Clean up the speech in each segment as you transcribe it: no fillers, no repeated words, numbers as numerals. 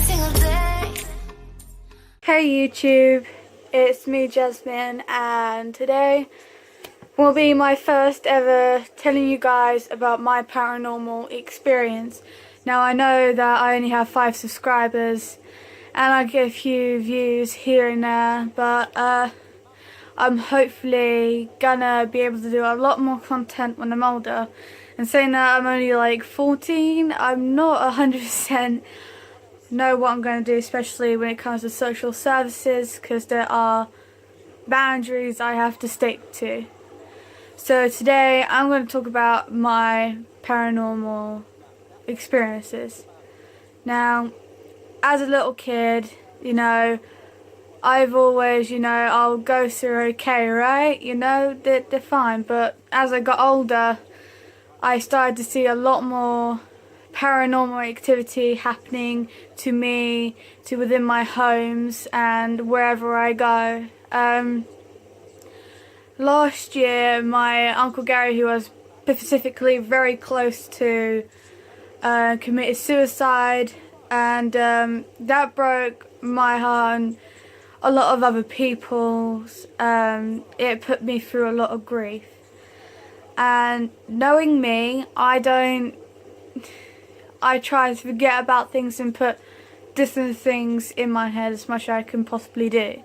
single day. Hey YouTube, it's me Jasmine, and today will be my first ever telling you guys about my paranormal experience. Now I know that I only have 5 subscribers and I get a few views here and there, but I'm hopefully gonna be able to do a lot more content when I'm older. And saying that I'm only like 14, I'm not 100% know what I'm going to do, especially when it comes to social services, because there are boundaries I have to stick to. So today I'm going to talk about my paranormal experiences. Now, as a little kid, I've always, I'll go through okay, right? They're fine. But as I got older, I started to see a lot more paranormal activity happening to me, to within my homes and wherever I go. Last year, my Uncle Gary, who was specifically very close to, committed suicide, and that broke my heart and a lot of other people's. It put me through a lot of grief. And knowing me, I try to forget about things and put different things in my head as much as I can possibly do.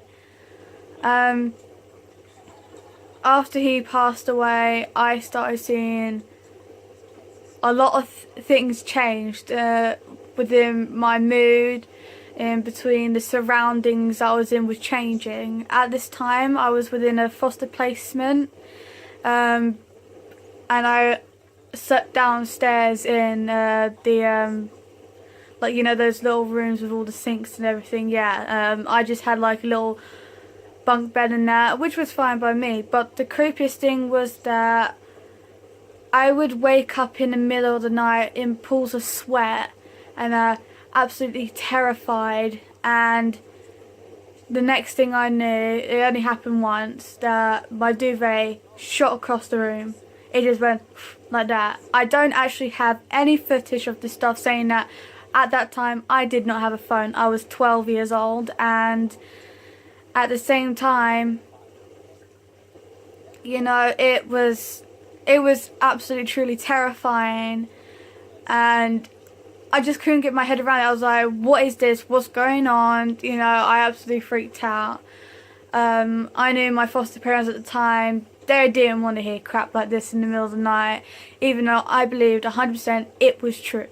After he passed away, I started seeing a lot of things changed within my mood, in between the surroundings I was in was changing. At this time, I was within a foster placement, and I sat downstairs in those little rooms with all the sinks and everything. I just had like a little bunk bed in there, which was fine by me. But the creepiest thing was that I would wake up in the middle of the night in pools of sweat and absolutely terrified. And the next thing I knew, it only happened once, that my duvet shot across the room. It just went like that. I don't actually have any footage of this stuff, saying that at that time I did not have a phone. I was 12 years old, and at the same time, it was absolutely truly terrifying, and I just couldn't get my head around it. I was like, what is this? What's going on? I absolutely freaked out. I knew my foster parents at the time, they didn't want to hear crap like this in the middle of the night, even though I believed 100% it was true.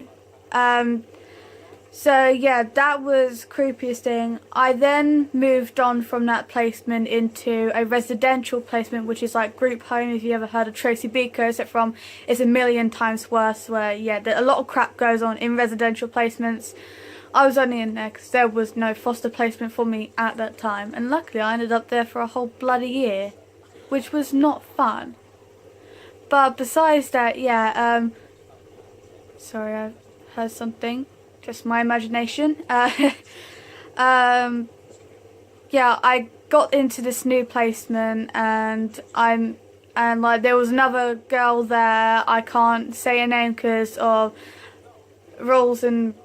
So yeah, that was creepiest thing. I then moved on from that placement into a residential placement, which is like group home, if you ever heard of Tracy Beaker, except from it's a million times worse, where a lot of crap goes on in residential placements. I was only in there because there was no foster placement for me at that time, and luckily I ended up there for a whole bloody year, which was not fun. But besides that, sorry, I heard something. Just my imagination. I got into this new placement, and there was another girl there. I can't say her name because of rules, and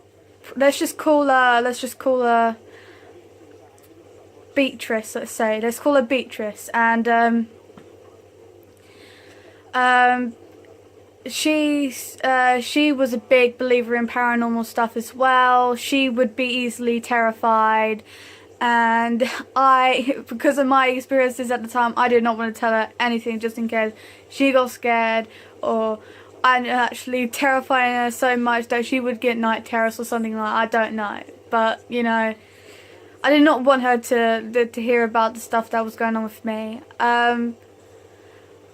let's just call her Beatrice. Let's call her Beatrice, and she was a big believer in paranormal stuff as well. She would be easily terrified, and because of my experiences at the time, I did not want to tell her anything, just in case she got scared, or I'm actually terrifying her so much that she would get night terrors or something like that. I don't know, but I did not want her to hear about the stuff that was going on with me.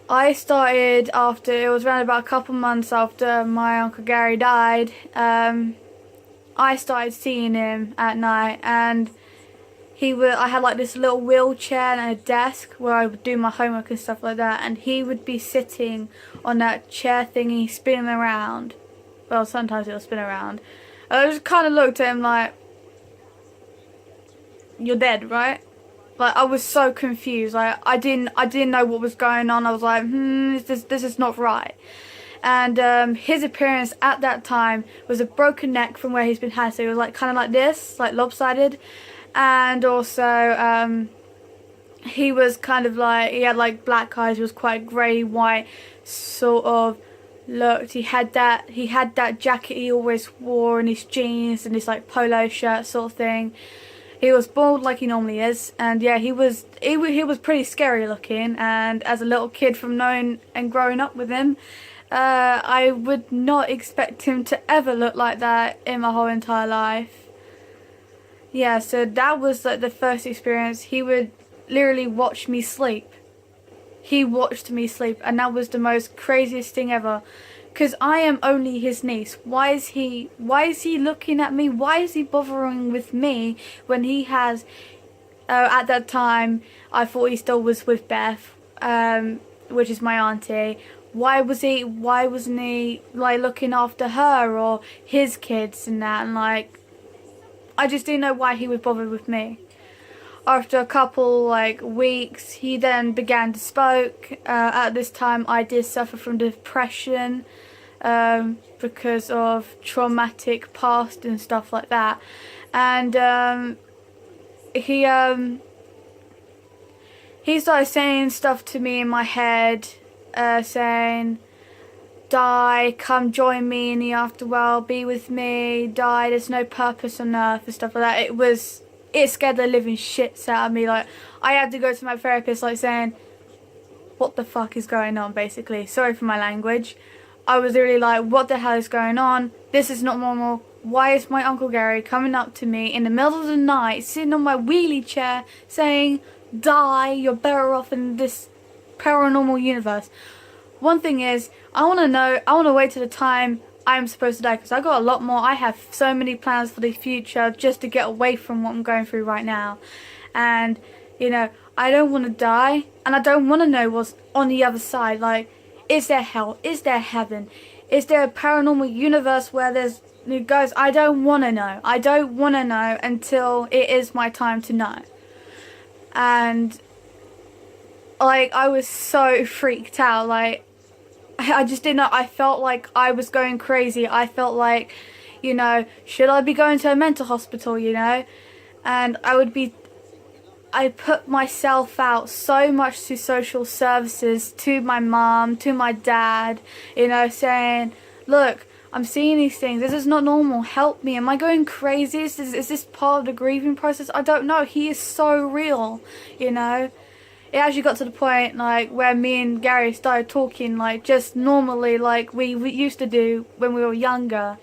I started after, it was around about a couple months after my Uncle Gary died, I started seeing him at night, and I had like this little wheelchair and a desk where I would do my homework and stuff like that, and he would be sitting on that chair thingy spinning around. Well, sometimes it would spin around. I just kind of looked at him like, you're dead, right? Like, I was so confused. Like, I didn't know what was going on. I was like, this is not right. And his appearance at that time was a broken neck from where he's been had, so he was like kind of like this, like lopsided, and also he was kind of like, he had like black eyes, he was quite grey white sort of looked. He had that jacket he always wore, and his jeans and his like polo shirt sort of thing. He was bald like he normally is, and yeah, he was pretty scary looking. And as a little kid, from knowing and growing up with him, I would not expect him to ever look like that in my whole entire life. Yeah, so that was like the first experience. He would literally watch me sleep. He watched me sleep, and that was the most craziest thing ever. Because I am only his niece. Why is he looking at me? Why is he bothering with me when he has, at that time, I thought he still was with Beth, which is my auntie. Why wasn't he like looking after her or his kids and that? And like, I just didn't know why he would bother with me. After a couple like weeks, he then began to spoke. At this time, I did suffer from depression because of traumatic past and stuff like that. And he started saying stuff to me in my head, saying, "Die, come join me in the afterworld, be with me, die, there's no purpose on earth," and stuff like that. It scared the living shits out of me. Like, I had to go to my therapist, like, saying, what the fuck is going on, basically. Sorry for my language. I was really like, what the hell is going on? This is not normal. Why is my Uncle Gary coming up to me in the middle of the night, sitting on my wheelie chair, saying, "Die, you're better off in this paranormal universe"? One thing is, I want to wait till the time I'm supposed to die, because I got a lot more. I have so many plans for the future just to get away from what I'm going through right now. And, you know, I don't want to die, and I don't want to know what's on the other side. Like, is there hell? Is there heaven? Is there a paranormal universe where there's ghosts? I don't want to know. I don't want to know until it is my time to know. And, like, I was so freaked out. Like, I just didn't know. I felt like I was going crazy. I felt like, you know, should I be going to a mental hospital, you know? And I put myself out so much to social services, to my mom, to my dad, you know, saying, look, I'm seeing these things. This is not normal. Help me. Am I going crazy? Is this part of the grieving process? I don't know. He is so real, you know? It actually got to the point, like, where me and Gary started talking, like, just normally, like we used to do when we were younger.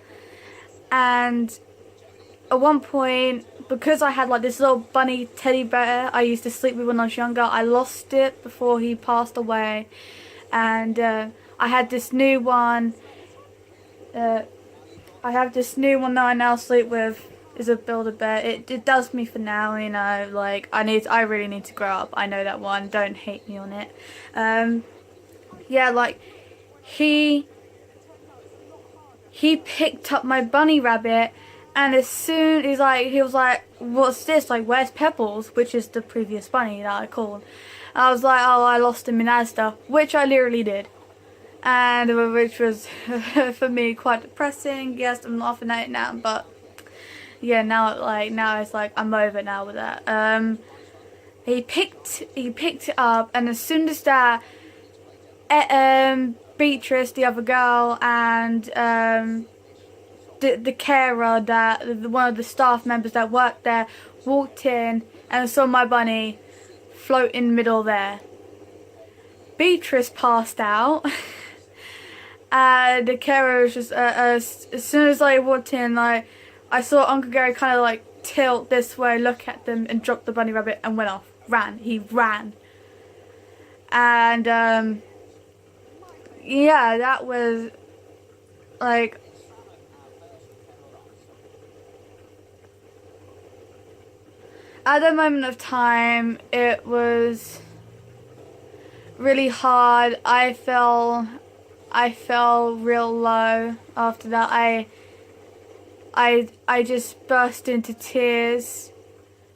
And at one point, because I had, like, this little bunny teddy bear I used to sleep with when I was younger, I lost it before he passed away. And I had this new one. I have this new one that I now sleep with. Is a Build-A-Bear. It does me for now, you know, like, I really need to grow up. I know that one. Don't hate me on it. Yeah, like, he picked up my bunny rabbit, and as soon as he was like, what's this? Like, where's Pebbles? Which is the previous bunny that I called. And I was like, oh, I lost him in Asda, which I literally did. And which was, for me, quite depressing. Yes, I'm laughing at it now, but yeah, now it's like I'm over now with that. He picked it up, and as soon as that, Beatrice, the other girl, and the carer, one of the staff members that worked there, walked in and saw my bunny float in the middle there. Beatrice passed out. And the carer was just as soon as I walked in, like, I saw Uncle Gary kind of like tilt this way, look at them, and drop the bunny rabbit and went off. He ran. And yeah, that was like, at the moment of time, it was really hard. I fell real low after that. I just burst into tears,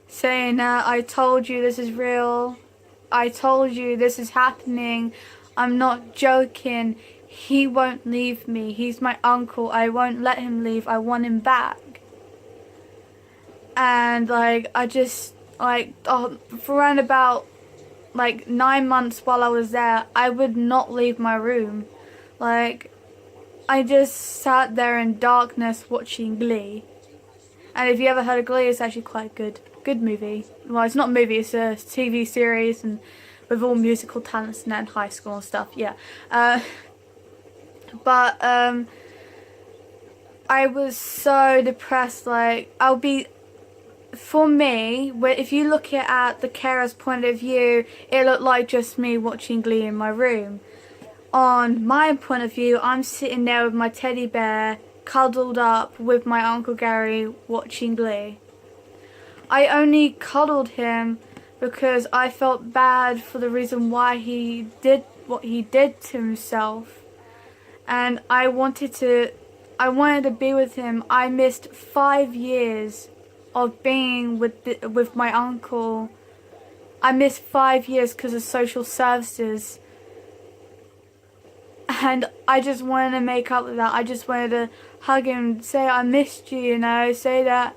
saying that I told you this is real. I told you this is happening. I'm not joking. he won't leave me. He's my uncle. I won't let him leave. I want him back. And like, I just for around about like 9 months while I was there, I would not leave my room. Like, I just sat there in darkness watching Glee. And if you ever heard of Glee, it's actually quite good movie. Well, it's not a movie, it's a TV series, and with all musical talents and that in high school and stuff, yeah. But I was so depressed. Like, for me, if you look at the carer's point of view, it looked like just me watching Glee in my room. On my point of view, I'm sitting there with my teddy bear, cuddled up with my Uncle Gary, watching Glee. I only cuddled him because I felt bad for the reason why he did what he did to himself. And I wanted to be with him. I missed 5 years of being with my uncle. I missed 5 years because of social services. And I just wanted to make up with that. I just wanted to hug him, say I missed you, you know, say that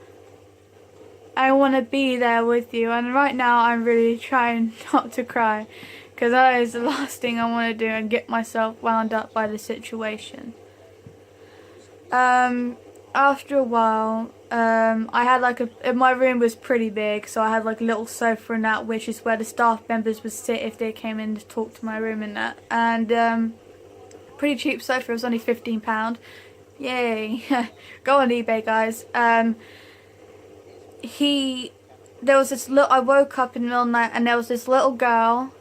I want to be there with you. And right now I'm really trying not to cry, because that is the last thing I want to do and get myself wound up by the situation. After a while, I had my room was pretty big, so I had like a little sofa and that, which is where the staff members would sit if they came in to talk to my room and that. And pretty cheap sofa, it was only £15. Yay. Go on eBay, guys. I woke up in the middle of the night and there was this little girl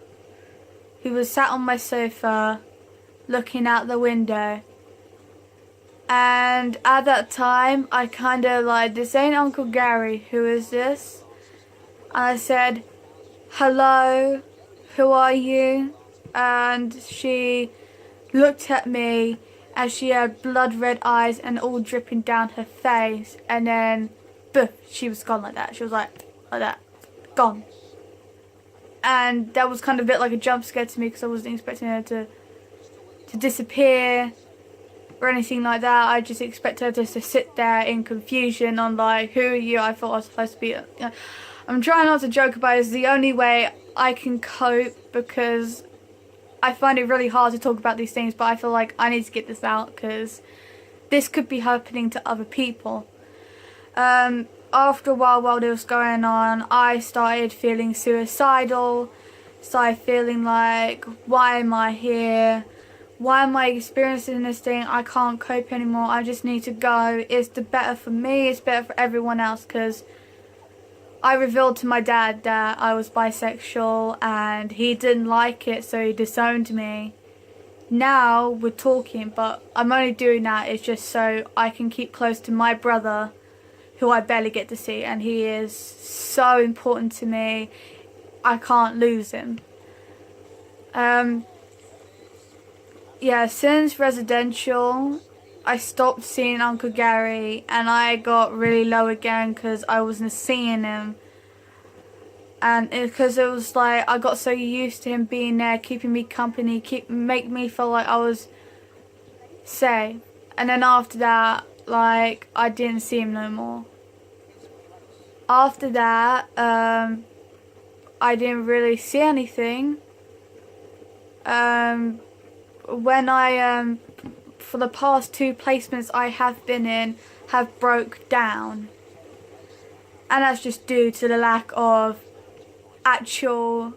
who was sat on my sofa looking out the window. And at that time, I kind of like, this ain't Uncle Gary, who is this? And I said, hello, who are you? And she looked at me, and she had blood red eyes and all dripping down her face, and then boof, she was gone like that. She was like that, gone. And that was kind of a bit like a jump scare to me, because I wasn't expecting her to disappear or anything like that. I just expected her just to sit there in confusion on like, who are you? I thought I was supposed to be I'm trying not to joke about it. It's the only way I can cope, because I find it really hard to talk about these things, but I feel like I need to get this out because this could be happening to other people. After a while this was going on, I started feeling suicidal, started feeling like, why am I here? Why am I experiencing this thing? I can't cope anymore. I just need to go. It's better for me, it's better for everyone else, because I revealed to my dad that I was bisexual and he didn't like it, so he disowned me. Now we're talking, but I'm only doing that it's just so I can keep close to my brother, who I barely get to see, and he is so important to me. I can't lose him. Yeah, since residential, I stopped seeing Uncle Gary, and I got really low again because I wasn't seeing him. And because it was like, I got so used to him being there, keeping me company, make me feel like I was safe. And then after that, like, I didn't see him no more. After that, I didn't really see anything. When I, for the past 2 placements I have been in, have broke down. And that's just due to the lack of actual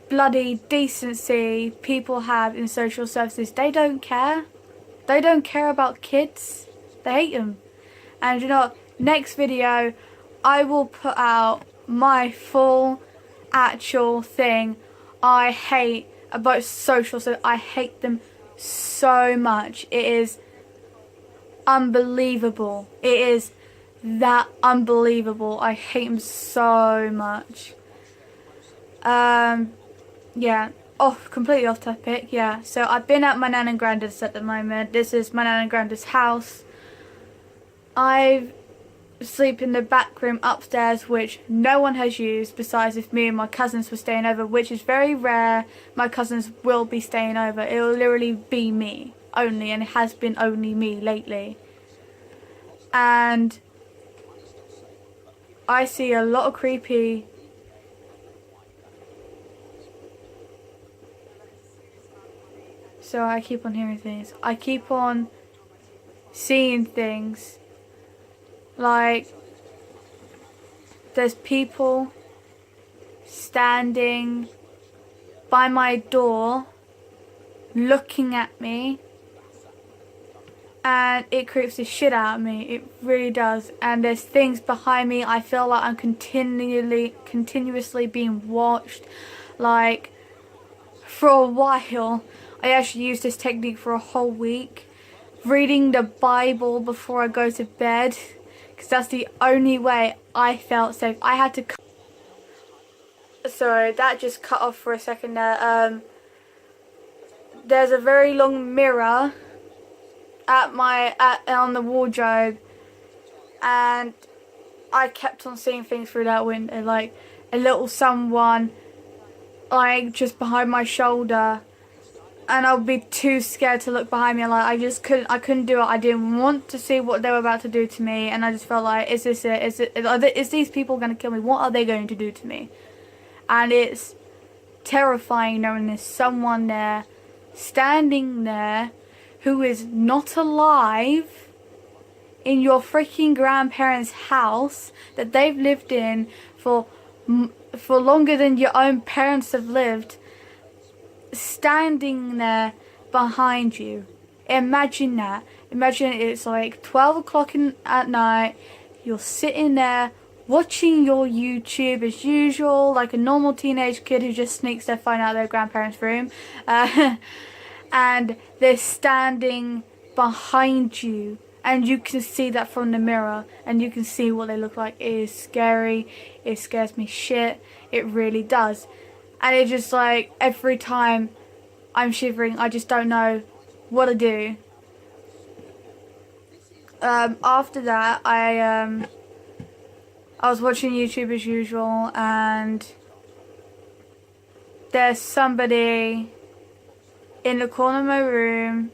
bloody decency people have in social services. They don't care. They don't care about kids. They hate them. And you know what? Next video, I will put out my full actual thing I hate about social services. I hate them so much. It is unbelievable. It is that unbelievable. I hate them so much. Yeah, completely off topic. Yeah, so I've been at my nan and granddad's at the moment. This is my nan and granddad's house. I sleep in the back room upstairs, which no one has used besides if me and my cousins were staying over, which is very rare. My cousins will be staying over. It will literally be me. only, and it has been only me lately. And I see a lot of creepy so I keep on hearing things. I keep on seeing things. Like, there's people standing by my door looking at me, and it creeps the shit out of me. It really does. And there's things behind me. I feel like I'm continuously being watched. Like, for a while, I actually used this technique for a whole week, reading the Bible before I go to bed, because that's the only way I felt safe. I had to sorry, that just cut off for a second there. There's a very long mirror on the wardrobe, and I kept on seeing things through that window, like a little someone like just behind my shoulder, and I'll be too scared to look behind me. Like, I couldn't do it. I didn't want to see what they were about to do to me, and I just felt like, is this it? Is these people going to kill me? What are they going to do to me? And it's terrifying knowing there's someone there, standing there, who is not alive in your freaking grandparents' house that they've lived in for longer than your own parents have lived, standing there behind you. Imagine that. Imagine it's like 12 o'clock at night, you're sitting there watching your YouTube as usual, like a normal teenage kid who just sneaks their phone out of their grandparents' room, and they're standing behind you, and you can see that from the mirror, and you can see what they look like. It is scary. It scares me shit. It really does. And it's just like, every time I'm shivering, I just don't know what to do. After that, I was watching YouTube as usual, and there's somebody in the corner of my room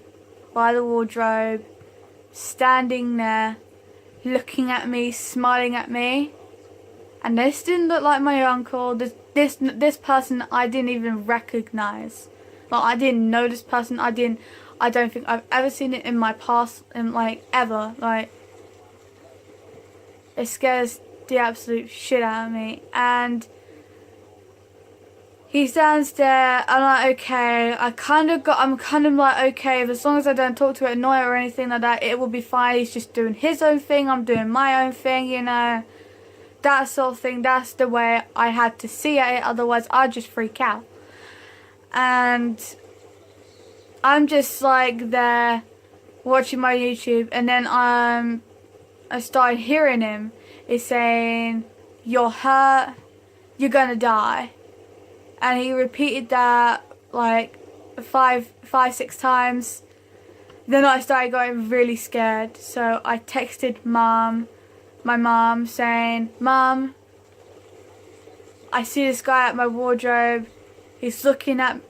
by the wardrobe, standing there, looking at me, smiling at me. And this didn't look like my uncle. This person I didn't even recognize. Like, I didn't know this person. I don't think I've ever seen it in my past, ever. Like, it scares the absolute shit out of me. And he stands there. I'm like, okay. I'm kind of like, okay, as long as I don't talk to it, annoy it or anything like that, it will be fine. He's just doing his own thing. I'm doing my own thing, you know. That sort of thing. That's the way I had to see it. Otherwise, I'd just freak out. And I'm just like there watching my YouTube, and then I started hearing him. He's saying, "You're hurt. You're gonna die." And he repeated that like five, 6 times. Then I started getting really scared. So I texted my mom, saying, "Mom, I see this guy at my wardrobe. He's looking at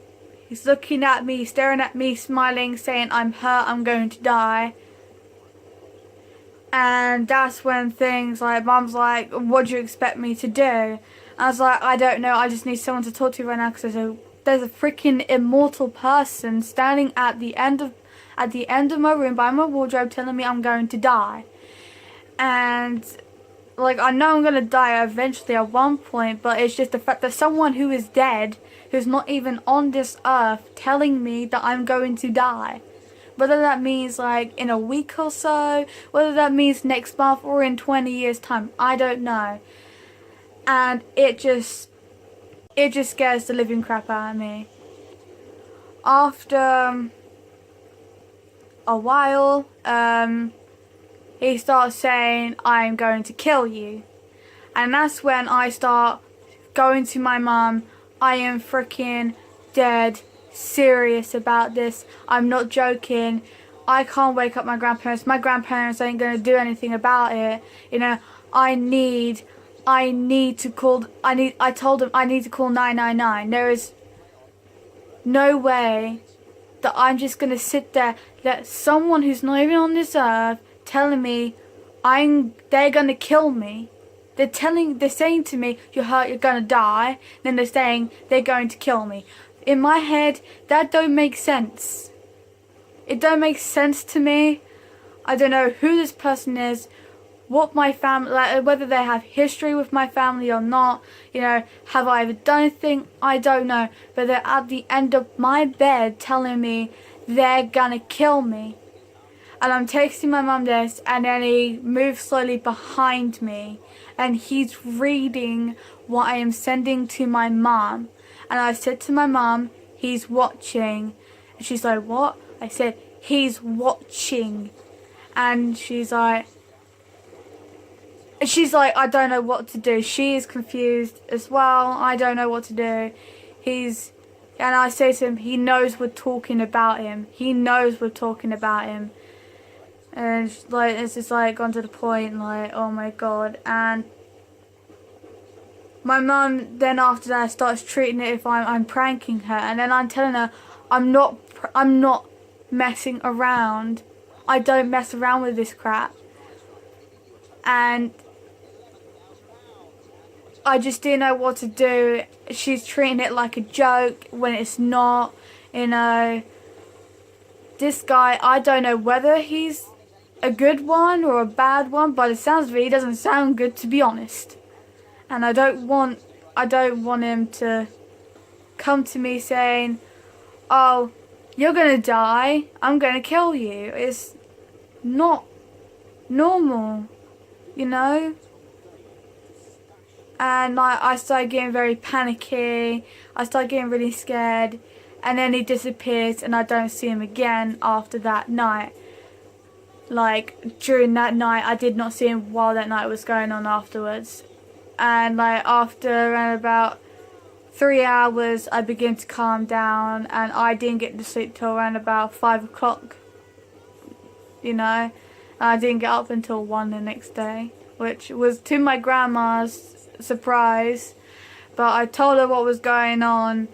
me, staring at me, smiling, saying, 'I'm hurt, I'm going to die.'" And that's when things like, Mom's like, "What do you expect me to do?" I was like, "I don't know, I just need someone to talk to right now, because there's a freaking immortal person standing at the end of my room by my wardrobe telling me I'm going to die." And like, I know I'm going to die eventually at one point, but it's just the fact that someone who is dead, who's not even on this earth, telling me that I'm going to die. Whether that means like in a week or so, whether that means next month or in 20 years time, I don't know. And it just scares the living crap out of me. After a while, he starts saying, "I'm going to kill you." And that's when I start going to my mum. "I am freaking dead serious about this. I'm not joking. I can't wake up my grandparents. My grandparents ain't going to do anything about it. You know, I told them I need to call 999. There is no way that I'm just going to sit there that someone who's not even on this earth telling me they're gonna kill me. They're saying to me, you're hurt, you're gonna die. Then they're saying they're going to kill me. In my head, that don't make sense. It don't make sense to me. I don't know who this person is, what my family, like, whether they have history with my family or not. You know, have I ever done anything? I don't know. But they're at the end of my bed telling me they're gonna kill me. And I'm texting my mum this, and then he moves slowly behind me, and he's reading what I am sending to my mum. And I said to my mum, he's watching. And she's like, what? I said, he's watching. And she's like, I don't know what to do. She is confused as well. I don't know what to do. And I say to him, he knows we're talking about him. He knows we're talking about him. And like, it's just like gone to the point, like, oh my god. And my mum then after that starts treating it if I'm pranking her, and then I'm telling her I'm not messing around. I don't mess around with this crap. And I just didn't know what to do. She's treating it like a joke when it's not, you know. This guy, I don't know whether he's a good one or a bad one, but it sounds really doesn't sound good, to be honest. And I don't want him to come to me saying, oh, you're gonna die, I'm gonna kill you. It's not normal, you know. And like, I started getting very panicky, I started getting really scared, and then he disappears and I don't see him again after that night. Like, during that night, I did not see him while that night was going on afterwards. And like, after around about 3 hours, I began to calm down, and I didn't get to sleep till around about 5 o'clock, you know. I didn't get up until 1 the next day, which was to my grandma's surprise. But I told her what was going on,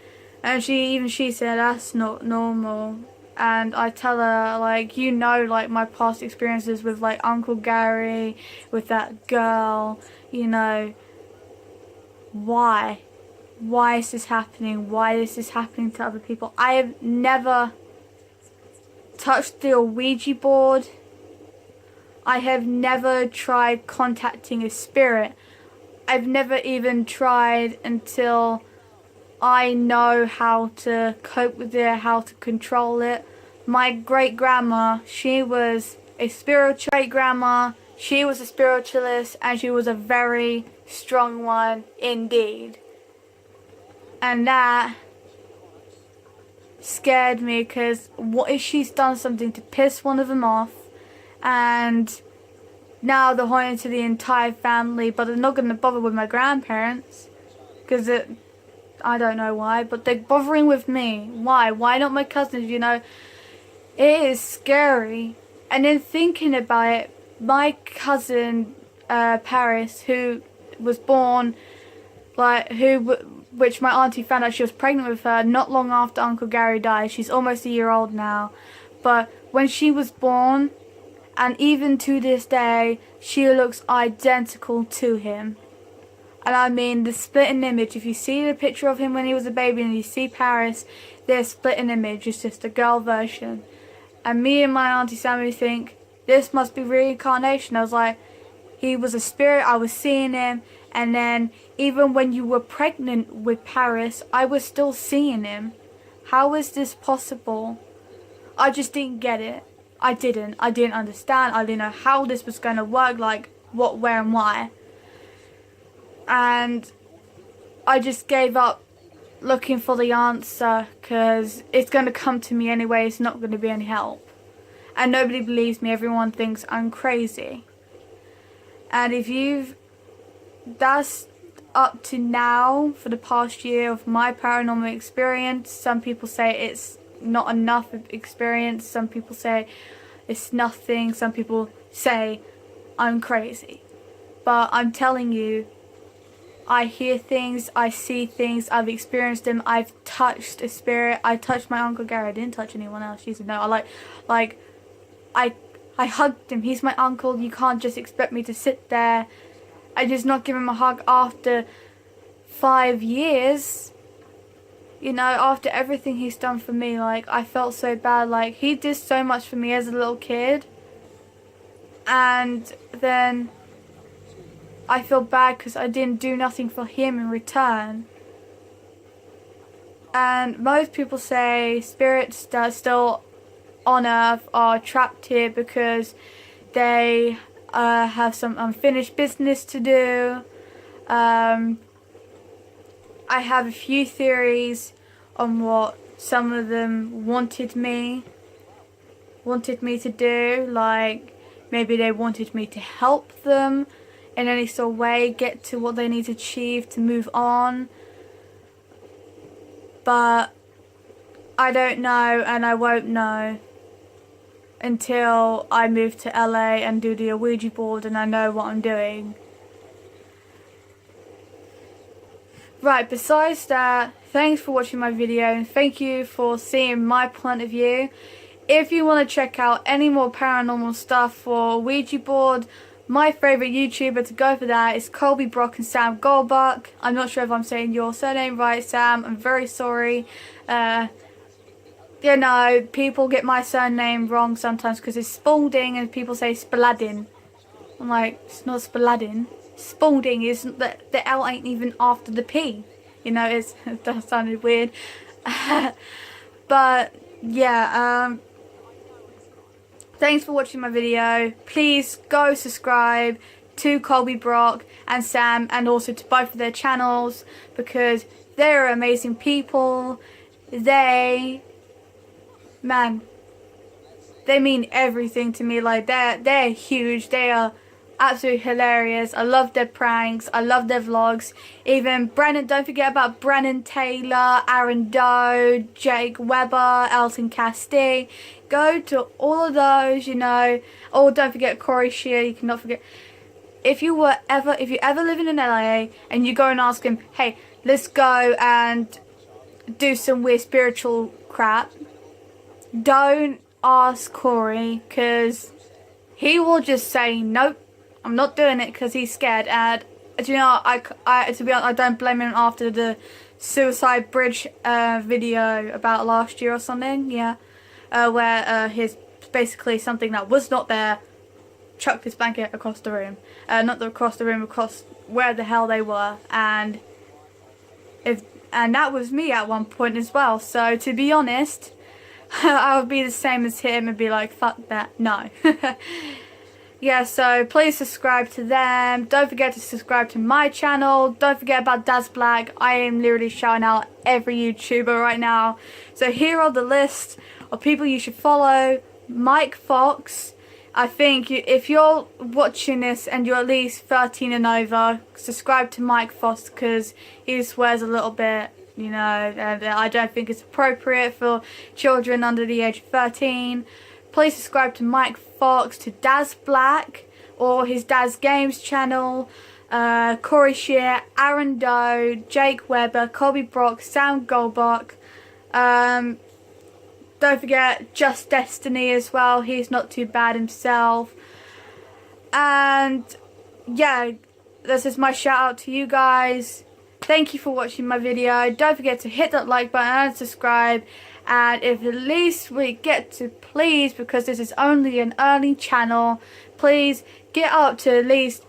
and she said that's not normal. And I tell her, like, you know, like, my past experiences with, like, Uncle Gary, with that girl, you know, why is this happening? Why is this happening to other people? I have never touched the Ouija board. I have never tried contacting a spirit. I've never even tried until I know how to cope with it, how to control it. My great-grandma, she was a spiritualist, and she was a very strong one indeed. And that scared me, because what if she's done something to piss one of them off, and now they're haunting to the entire family, but they're not going to bother with my grandparents, because I don't know why, but they're bothering with me. Why? Why not my cousins, you know? It is scary. And then thinking about it, my cousin, Paris, who was born, like, which my auntie found out she was pregnant with her not long after Uncle Gary died. She's almost a year old now. But when she was born, and even to this day, she looks identical to him. And I mean, the split in image, if you see the picture of him when he was a baby and you see Paris, they're split in image. It's just a girl version. And me and my auntie Sammy think, this must be reincarnation. I was like, he was a spirit, I was seeing him. And then, even when you were pregnant with Paris, I was still seeing him. How is this possible? I just didn't get it. I didn't understand. I didn't know how this was going to work, like, what, where, and why. And I just gave up looking for the answer, because it's going to come to me anyway. It's not going to be any help. And nobody believes me. Everyone thinks I'm crazy. And that's up to now, for the past year of my paranormal experience. Some people say it's not enough experience. Some people say it's nothing. Some people say I'm crazy. But I'm telling you, I hear things, I see things, I've experienced them, I've touched a spirit. I touched my Uncle Gary. I didn't touch anyone else. She said no. I hugged him. He's my uncle. You can't just expect me to sit there and just not give him a hug after 5 years. You know, after everything he's done for me. Like, I felt so bad. Like, he did so much for me as a little kid. And then I feel bad because I didn't do nothing for him in return. And most people say spirits that are still on Earth are trapped here because they have some unfinished business to do. I have a few theories on what some of them wanted me to do. Like, maybe they wanted me to help them in any sort of way, get to what they need to achieve to move on. But I don't know, and I won't know until I move to LA and do the Ouija board and I know what I'm doing. Right, besides that, thanks for watching my video and thank you for seeing my point of view. If you want to check out any more paranormal stuff for Ouija board, my favourite YouTuber to go for that is Colby Brock and Sam Goldbuck. I'm not sure if I'm saying your surname right, Sam. I'm very sorry. You know, people get my surname wrong sometimes because it's Spalding and people say Spalding. I'm like, it's not Spalding. Spalding isn't, the L ain't even after the P. You know, that sounded weird. But yeah, thanks for watching my video. Please go subscribe to Colby Brock and Sam, and also to both of their channels, because they're amazing people. They mean everything to me. Like, they're huge. They are absolutely hilarious. I love their pranks. I love their vlogs. Even Brennan, don't forget about Brennan Taylor, Aaron Doe, Jake Weber, Elton Castee. Go to all of those, you know. Oh, don't forget Corey Shear. You cannot forget. If you ever living in LA and you go and ask him, hey, let's go and do some weird spiritual crap, don't ask Corey, because he will just say nope, I'm not doing it, because he's scared. And do you know, to be honest, I don't blame him after the Suicide Bridge video about last year or something. Yeah, where his basically something that was not there chucked his blanket across the room, not across the room, across where the hell they were, and that was me at one point as well. So to be honest, I would be the same as him and be like, fuck that, no. Yeah, so please subscribe to them. Don't forget to subscribe to my channel. Don't forget about Daz Black. I am literally shouting out every YouTuber right now. So here are the list of people you should follow. Mike Fox. I think if you're watching this and you're at least 13 and over, subscribe to Mike Fox, because he swears a little bit. You know, and I don't think it's appropriate for children under the age of 13. Please subscribe to Mike Fox, to Daz Black, or his Daz Games channel, Corey Shear, Aaron Doe, Jake Weber, Colby Brock, Sam Goldbuck. Don't forget Just Destiny as well. He's not too bad himself. And yeah, this is my shout out to you guys. Thank you for watching my video. Don't forget to hit that like button and subscribe. And if at least we get to, please, because this is only an early channel, please get up to at least,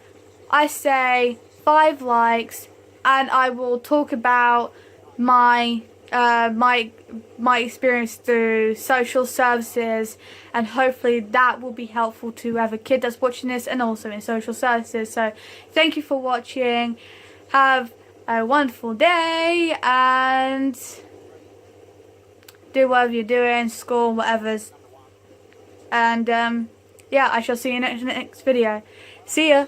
I say, 5 likes, and I will talk about my my experience through social services, and hopefully that will be helpful to whoever kid that's watching this, and also in social services. So thank you for watching. Have a wonderful day, and do whatever you're doing, school, whatever's. And yeah, I shall see you in the next video. See ya.